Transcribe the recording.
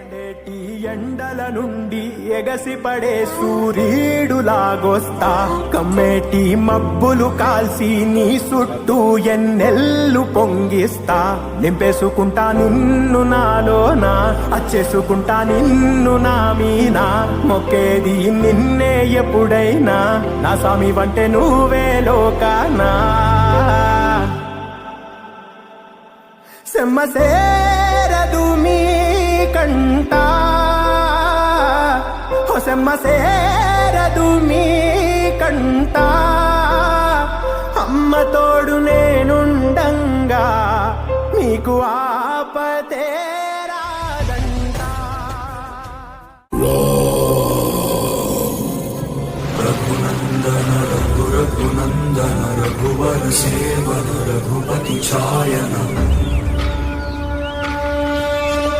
ఎండల నుండి ఎగసిపడే సూర్యుడులాగొస్తా, కమ్మేటి మబ్బులు కాల్సి నీ చుట్టూ ఎన్నెల్లు పొంగిస్తా. నింపేసుకుంటా నిన్ను నాలోనా, అచ్చేసుకుంటా నిన్ను నా మీనా. మొక్కేది నిన్నే ఎప్పుడైనా, నా స్వామి వంటే నువ్వే లోకానా. సెమ్మసేరదు మీ కంట, సెమ్మసేరదు మీ కంట. అమ్మ తోడు నేనుండంగా మీకు ఆపతే రాదంట. రఘునందన రఘునందన రఘువర సేవన రఘుపతి ఛాయన